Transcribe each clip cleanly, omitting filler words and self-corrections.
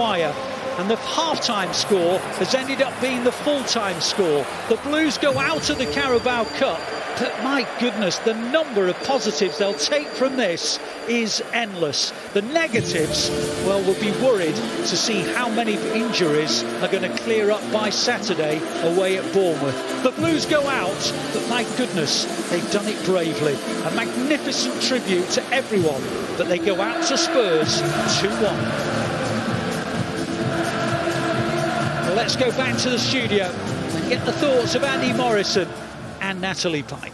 wire. And the half-time score has ended up being the full-time score. The Blues go out of the Carabao Cup, but my goodness, the number of positives they'll take from this is endless. The negatives, well, we'll be worried to see how many injuries are going to clear up by Saturday away at Bournemouth. The Blues go out, but my goodness, they've done it bravely. A magnificent tribute to everyone, but they go out to Spurs 2-1. Let's go back to the studio and get the thoughts of Andy Morrison and Natalie Pike.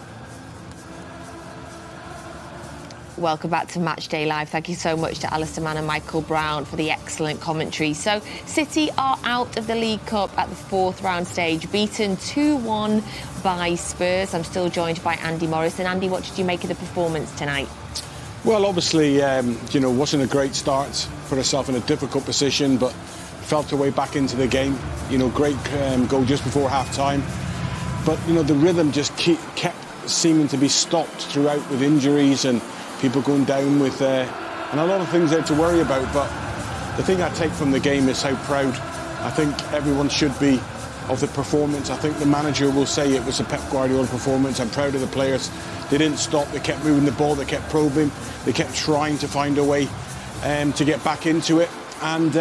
Welcome back to Matchday Live. Thank you so much to Alistair Mann and Michael Brown for the excellent commentary. So, City are out of the League Cup at the fourth round stage, beaten 2-1 by Spurs. I'm still joined by Andy Morrison. Andy, what did you make of the performance tonight? Well, obviously, wasn't a great start. Put herself in a difficult position, but felt her way back into the game. Great goal just before half-time. But, the rhythm just kept seeming to be stopped throughout with injuries and people going down with... and a lot of things there to worry about. But the thing I take from the game is how proud I think everyone should be of the performance. I think the manager will say it was a Pep Guardiola performance. I'm proud of the players. They didn't stop. They kept moving the ball. They kept probing. They kept trying to find a way to get back into it. And...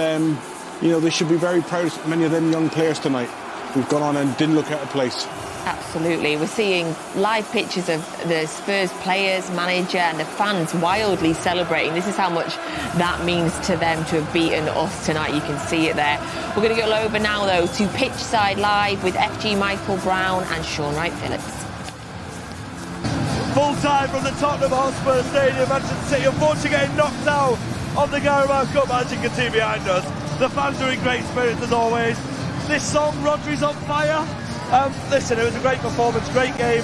they should be very proud of many of them young players tonight who've gone on and didn't look out of place. Absolutely. We're seeing live pictures of the Spurs players, manager and the fans wildly celebrating. This is how much that means to them to have beaten us tonight. You can see it there. We're going to go over now, though, to Pitchside Live with FG Michael Brown and Shaun Wright-Phillips. Full time from the Tottenham Hotspur Stadium. Manchester City unfortunately getting knocked out of the Carabao Cup, as you can see behind us. The fans are in great spirits as always. This song, Rodri's on fire. Listen, it was a great performance, great game.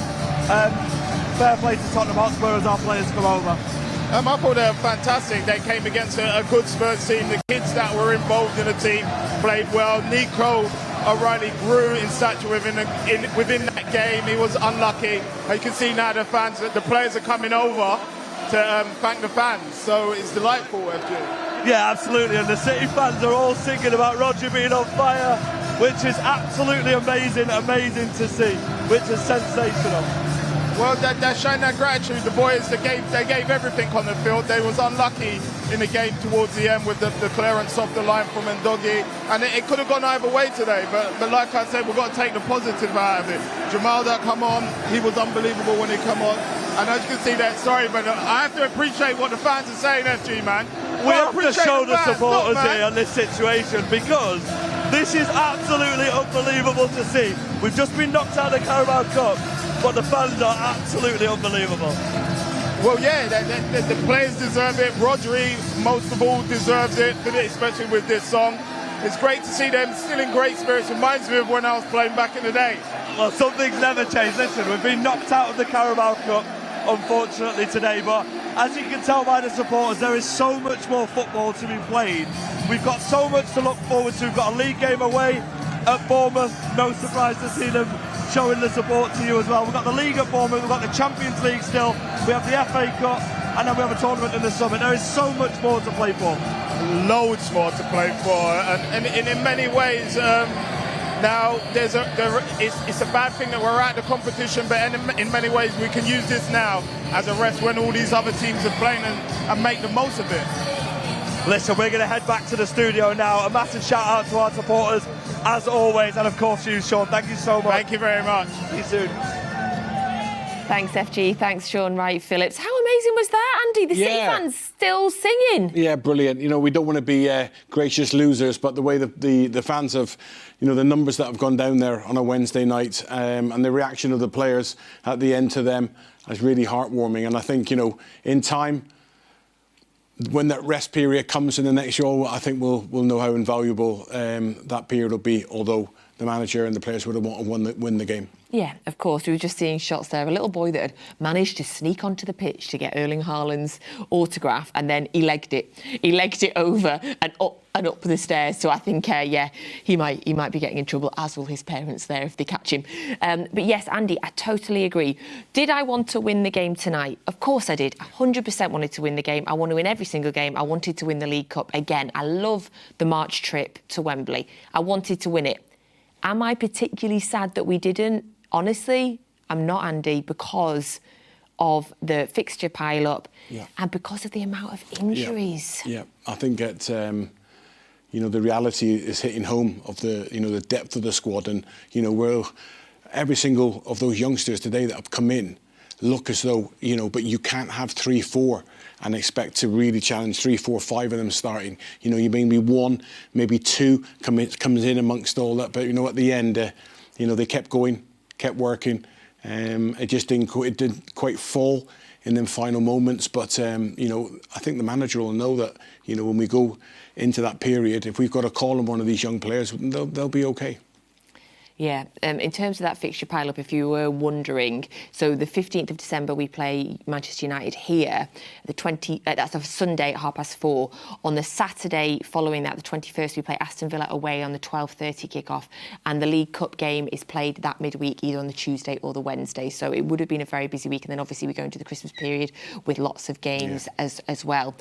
Fair play to Tottenham Hotspur as our players come over. I thought they were fantastic. They came against a good Spurs team. The kids that were involved in the team played well. Nico O'Reilly grew in stature within that game. He was unlucky. You can see now the players are coming over to thank the fans. So it's delightful, FG. Yeah, absolutely, and the City fans are all singing about Rodri being on fire, which is absolutely amazing to see, which is sensational. Well, they're showing their gratitude. The boys, they gave everything on the field. They was unlucky in the game towards the end with the clearance off the line from Ndogi, and it could have gone either way today, but like I said, we've got to take the positive out of it. Jamal that come on, he was unbelievable when he come on, and as you can see that, sorry, but I have to appreciate what the fans are saying, FG, man. We have to show the supporters here in this situation, because this is absolutely unbelievable to see. We've just been knocked out of the Carabao Cup, but the fans are absolutely unbelievable. Well, yeah, the players deserve it. Rodri, most of all, deserves it, especially with this song. It's great to see them still in great spirits. Reminds me of when I was playing back in the day. Well, some things never change. Listen, we've been knocked out of the Carabao Cup, unfortunately, today, but as you can tell by the supporters, there is so much more football to be played. We've got so much to look forward to. We've got a league game away at Bournemouth. No surprise to see them showing the support to you as well. We've got the league at Bournemouth, we've got the Champions League still, we have the FA Cup, and then we have a tournament in the summer. There is so much more to play for. Loads more to play for, and in many ways, now it's a bad thing that we're out of the competition, but in many ways we can use this now as a rest when all these other teams are playing and make the most of it. Listen, we're going to head back to the studio now. A massive shout out to our supporters, as always, and of course you, Shaun. Thank you so much. Thank you very much. See you soon. Thanks, FG. Thanks, Shaun Wright-Phillips. How amazing was that, Andy? The City fans still singing. Yeah, brilliant. We don't want to be gracious losers, but the way the fans have, the numbers that have gone down there on a Wednesday night and the reaction of the players at the end to them is really heartwarming. And I think, in time, when that rest period comes in the next year, I think we'll know how invaluable that period will be, although the manager and the players would have wanted to win the game. Yeah, of course. We were just seeing shots there. A little boy that had managed to sneak onto the pitch to get Erling Haaland's autograph, and then he legged it. He legged it over and up the stairs. So I think, he might be getting in trouble, as will his parents there if they catch him. But yes, Andy, I totally agree. Did I want to win the game tonight? Of course I did. I 100% wanted to win the game. I want to win every single game. I wanted to win the League Cup. Again, I love the March trip to Wembley. I wanted to win it. Am I particularly sad that we didn't? Honestly, I'm not, Andy, because of the fixture pile-up and because of the amount of injuries. Yeah, I think the reality is hitting home of the depth of the squad, and where every single of those youngsters today that have come in look as though but you can't have 3-4 and expect to really challenge 3, 4, 5 of them starting. You maybe one, maybe two comes in amongst all that, but at the end, they kept going, kept working. It just didn't quite fall in them final moments. But I think the manager will know that when we go into that period, if we've got to call on one of these young players, they'll be okay. Yeah, in terms of that fixture pile-up, if you were wondering, so the 15th of December we play Manchester United here, that's a Sunday at 4:30. On the Saturday following that, the 21st, we play Aston Villa away on the 12:30 kickoff, and the League Cup game is played that midweek, either on the Tuesday or the Wednesday. So it would have been a very busy week, and then obviously we go into the Christmas period with lots of games as well.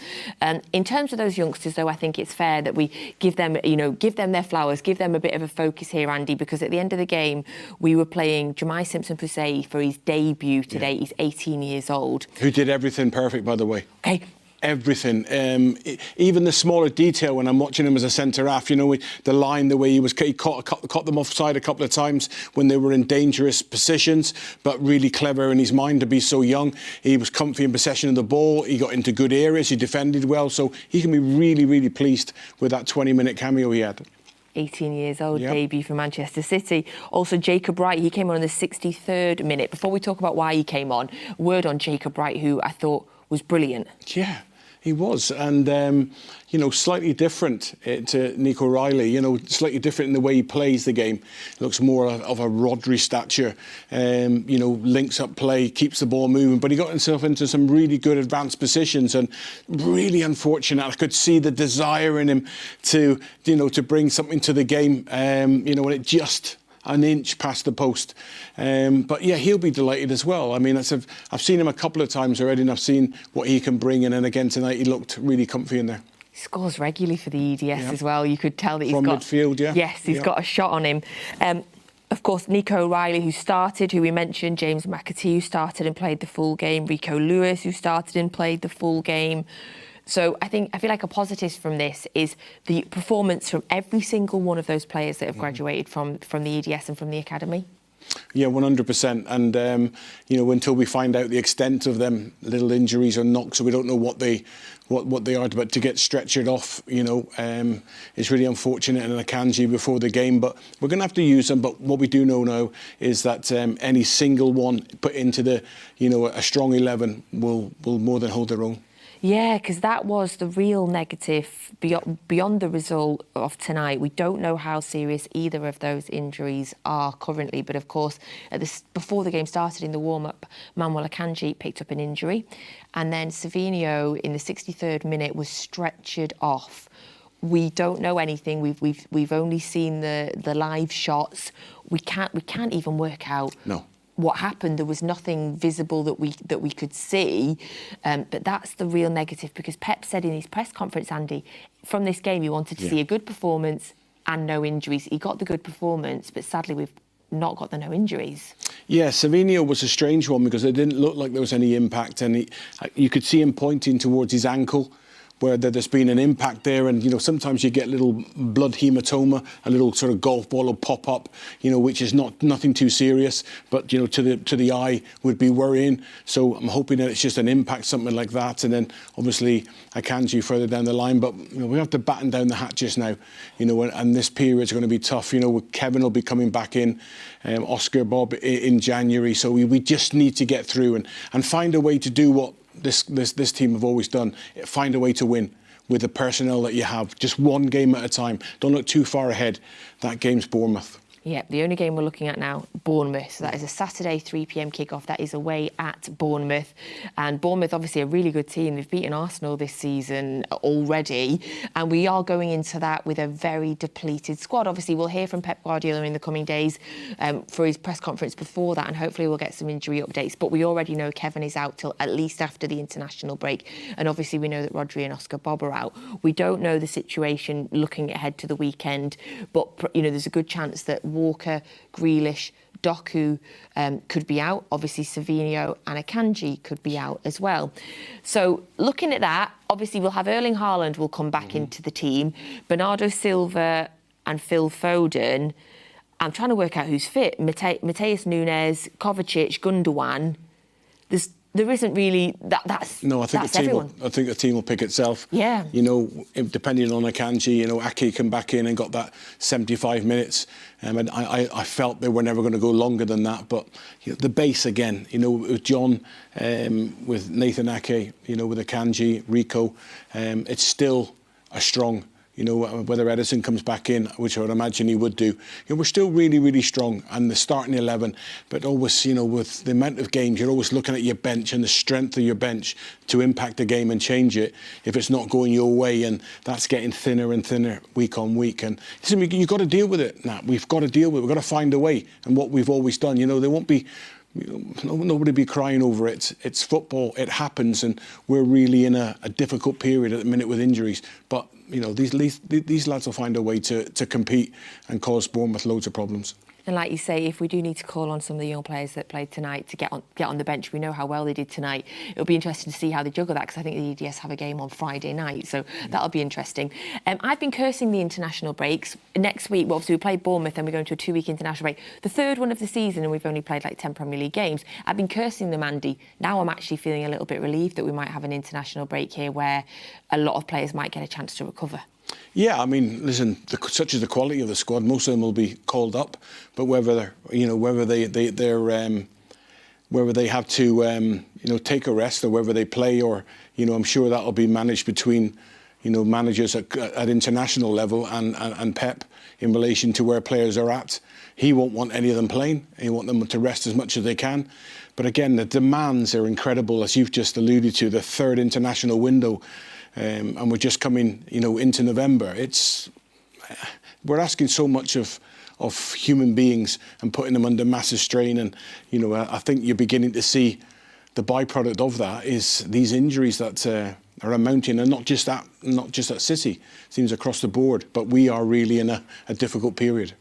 In terms of those youngsters, though, I think it's fair that we give them their flowers, give them a bit of a focus here, Andy, because at the end of the game, we were playing Jemai Simpson-Pusey for his debut today. He's 18 years old. Who did everything perfect, by the way. Okay. Everything, even the smaller detail when I'm watching him as a centre-half, the line, the way he caught them offside a couple of times when they were in dangerous positions, but really clever in his mind to be so young. He was comfy in possession of the ball, he got into good areas, he defended well, so he can be really, really pleased with that 20-minute cameo he had. 18 years old, debut for Manchester City. Also, Jacob Wright, he came on in the 63rd minute. Before we talk about why he came on, word on Jacob Wright, who I thought was brilliant. Yeah, he was. And, slightly different to Nico Riley, slightly different in the way he plays the game. Looks more of a Rodri stature, links up play, keeps the ball moving. But he got himself into some really good advanced positions and really unfortunate. I could see the desire in him to bring something to the game, and it just an inch past the post. But yeah, he'll be delighted as well. I mean, I've seen him a couple of times already, and I've seen what he can bring. And then again tonight, he looked really comfy in there. He scores regularly for the EDS as well. You could tell that he's got... From midfield, Yes, he's got a shot on him. Of course, Nico Riley, who started, who we mentioned, James McAtee, who started and played the full game, Rico Lewis, who started and played the full game. So I feel like a positive from this is the performance from every single one of those players that have graduated from the EDS and from the academy. Yeah, 100%. And, until we find out the extent of them little injuries or knocks, so we don't know what they are, but to get stretchered off, it's really unfortunate in Akanji before the game. But we're going to have to use them. But what we do know now is that any single one put into the, a strong 11 will more than hold their own. Yeah, because that was the real negative beyond the result of tonight. We don't know how serious either of those injuries are currently. But, of course, before the game started in the warm-up, Manuel Akanji picked up an injury. And then Savinho, in the 63rd minute, was stretchered off. We don't know anything. We've only seen the live shots. We can't even work out... No. What happened. There was nothing visible that we could see, but that's the real negative, because Pep said in his press conference, Andy, from this game he wanted to see a good performance and no injuries. He got the good performance, but sadly we've not got the no injuries. Yeah, Savinho was a strange one because it didn't look like there was any impact, and you could see him pointing towards his ankle, where there's been an impact there, and sometimes you get little blood hematoma, a little sort of golf ball will pop up, which is nothing too serious, but to the eye would be worrying. So I'm hoping that it's just an impact, something like that, and then obviously Akanji further down the line. But we have to batten down the hatches now, and this period's going to be tough. Kevin will be coming back in, Oscar Bob in January, so we just need to get through and find a way to do what this team have always done. Find a way to win with the personnel that you have. Just one game at a time. Don't look too far ahead. That game's Bournemouth. Yeah, the only game we're looking at now, Bournemouth. So that is a Saturday 3 p.m. kickoff. That is away at Bournemouth. And Bournemouth, obviously, a really good team. They've beaten Arsenal this season already. And we are going into that with a very depleted squad. Obviously, we'll hear from Pep Guardiola in the coming days for his press conference before that. And hopefully we'll get some injury updates. But we already know Kevin is out till at least after the international break. And obviously we know that Rodri and Oscar Bob are out. We don't know the situation looking ahead to the weekend. But, you know, there's a good chance that Walker, Grealish, Doku could be out. Obviously, Savinho and Akanji could be out as well. So looking at that, obviously we'll have Erling Haaland will come back into the team. Bernardo Silva and Phil Foden. I'm trying to work out who's fit. Mateus Nunes, Kovacic, Gundogan. There isn't really that's no. I think that's the team. everyone. I think the team will pick itself. Yeah. You know, depending on Akanji, you know, Ake come back in and got that 75 minutes. And I felt they were never going to go longer than that. But you know, the base again, you know, with John, with Nathan Ake, you know, with Akanji, Rico, it's still a strong. You know, whether Edison comes back in, which I would imagine he would do. You know, we're still really, really strong, and the starting 11. But always, you know, with the amount of games, you're always looking at your bench and the strength of your bench to impact the game and change it if it's not going your way, and that's getting thinner and thinner week on week. And listen, you've got to deal with it, Nat. We've got to deal with it. We've got to find a way, and what we've always done. You know, there won't be. Nobody be crying over it. It's football. It happens, and we're really in a difficult period at the minute with injuries. But you know, these lads will find a way to compete and cause Bournemouth loads of problems. And like you say, if we do need to call on some of the young players that played tonight to get on the bench, we know how well they did tonight. It'll be interesting to see how they juggle that, because I think the EDS have a game on Friday night, so that'll be interesting. I've been cursing the international breaks. Next week, well, obviously we played Bournemouth and we're going to a 2-week international break. The third one of the season, and we've only played like 10 Premier League games. I've been cursing them, Andy. Now I'm actually feeling a little bit relieved that we might have an international break here where a lot of players might get a chance to recover. Yeah, I mean, listen, such is the quality of the squad. Most of them will be called up, but whether they have to take a rest or whether they play, or I'm sure that'll be managed between managers at international level and Pep in relation to where players are at. He won't want any of them playing. He wants them to rest as much as they can. But again, the demands are incredible, as you've just alluded to. The third international window. And we're just coming, into November. We're asking so much of human beings and putting them under massive strain. And I think you're beginning to see the byproduct of that is these injuries that are amounting, and not just at City. It seems across the board. But we are really in a difficult period.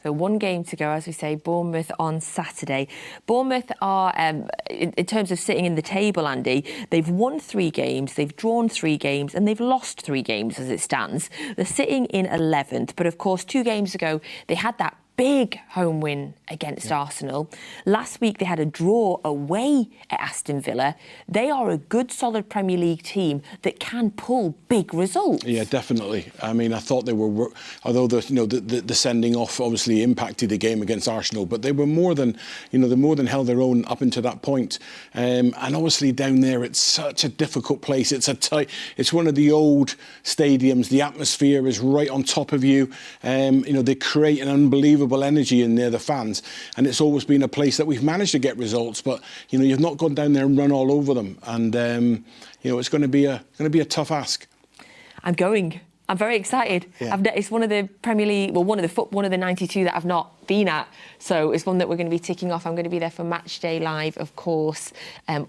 So one game to go, as we say, Bournemouth on Saturday. Bournemouth are, in terms of sitting in the table, Andy, they've won 3 games, they've drawn 3 games, and they've lost 3 games as it stands. They're sitting in 11th, but of course 2 games ago they had that big home win against Arsenal. Last week they had a draw away at Aston Villa. They are a good, solid Premier League team that can pull big results. Yeah, definitely. I mean, I thought they were, although the sending off obviously impacted the game against Arsenal, but they were more than, they more than held their own up until that point. And obviously down there, it's such a difficult place. It's one of the old stadiums. The atmosphere is right on top of you. They create an unbelievable energy in there, the fans, and it's always been a place that we've managed to get results, but you've not gone down there and run all over them, and it's going to be a tough ask. I'm very excited. Yeah. It's one of the Premier League, well, one of the 92 that I've not been at, so it's one that we're going to be ticking off. I'm going to be there for Matchday Live, of course,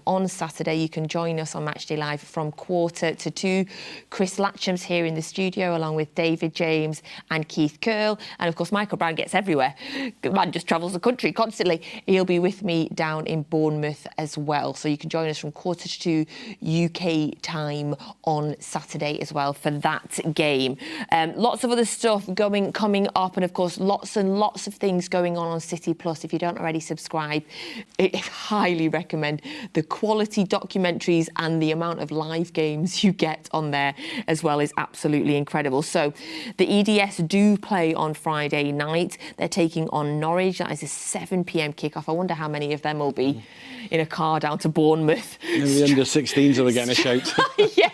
on Saturday. You can join us on Matchday Live from 1:45. Chris Latcham's here in the studio, along with David James and Keith Curl, and of course Michael Brown gets everywhere. The man just travels the country constantly. He'll be with me down in Bournemouth as well, so you can join us from 1:45 UK time on Saturday as well for that game. Lots of other stuff coming up, and of course lots and lots of things going on City Plus. If you don't already subscribe, I highly recommend the quality documentaries, and the amount of live games you get on there as well is absolutely incredible. So the EDS do play on Friday night. They're taking on Norwich. That is a 7 p.m. kickoff. I wonder how many of them will be in a car down to Bournemouth. Maybe the under-16s are getting a shout. Yeah.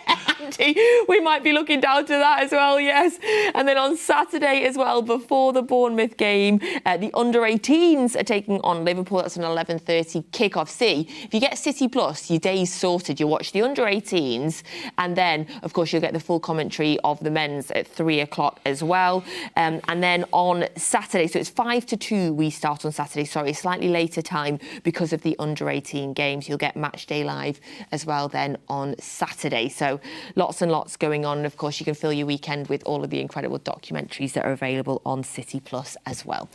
City. We might be looking down to that as well, yes. And then on Saturday as well, before the Bournemouth game, the under-18s are taking on Liverpool. That's an 11:30 kick-off. See, if you get City Plus, your day's sorted. You watch the under-18s, and then, of course, you'll get the full commentary of the men's at 3 o'clock as well. And then on Saturday, so it's 5 to 2 we start on Saturday, sorry, slightly later time because of the under-18 games. You'll get Matchday Live as well then on Saturday. So lots and lots going on. And of course, you can fill your weekend with all of the incredible documentaries that are available on City Plus as well.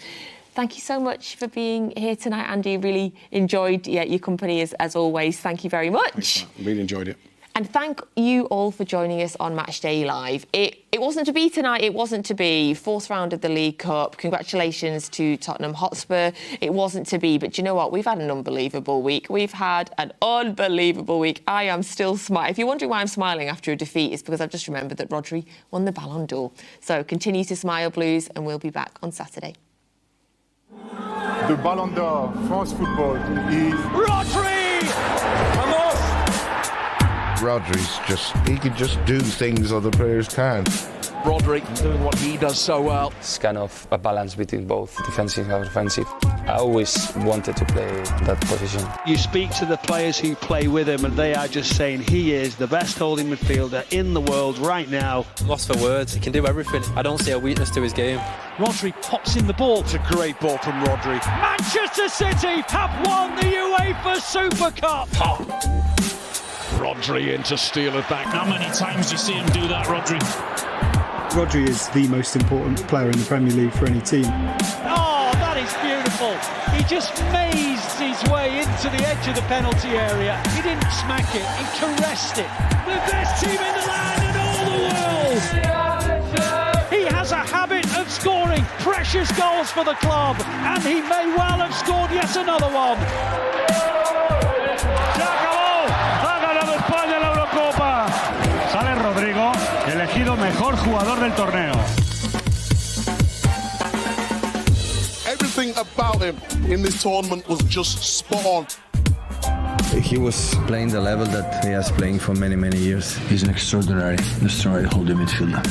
Thank you so much for being here tonight, Andy. Really enjoyed your company as always. Thank you very much. Thanks, really enjoyed it. And thank you all for joining us on Matchday Live. It wasn't to be tonight, it wasn't to be. Fourth round of the League Cup. Congratulations to Tottenham Hotspur. It wasn't to be, but do you know what? We've had an unbelievable week. We've had an unbelievable week. I am still smiling. If you're wondering why I'm smiling after a defeat, it's because I've just remembered that Rodri won the Ballon d'Or. So continue to smile, Blues, and we'll be back on Saturday. The Ballon d'Or, France football is... Rodri! Vamos! He can just do things other players can't. Rodri doing what he does so well. It's kind of a balance between both defensive and offensive. I always wanted to play that position. You speak to the players who play with him and they are just saying he is the best holding midfielder in the world right now. Lost for words, he can do everything. I don't see a weakness to his game. Rodri pops in the ball. It's a great ball from Rodri. Manchester City have won the UEFA Super Cup. Rodri in to steal it back. How many times do you see him do that, Rodri? Rodri is the most important player in the Premier League for any team. Oh, that is beautiful. He just mazed his way into the edge of the penalty area. He didn't smack it, he caressed it. The best team in the land and all the world. He has a habit of scoring precious goals for the club, and he may well have scored yet another one. Sale Rodrigo, elegido mejor jugador del torneo. Everything about him in this tournament was just spot on. He was playing the level that he has playing for many, many years. He's an extraordinary holding midfielder.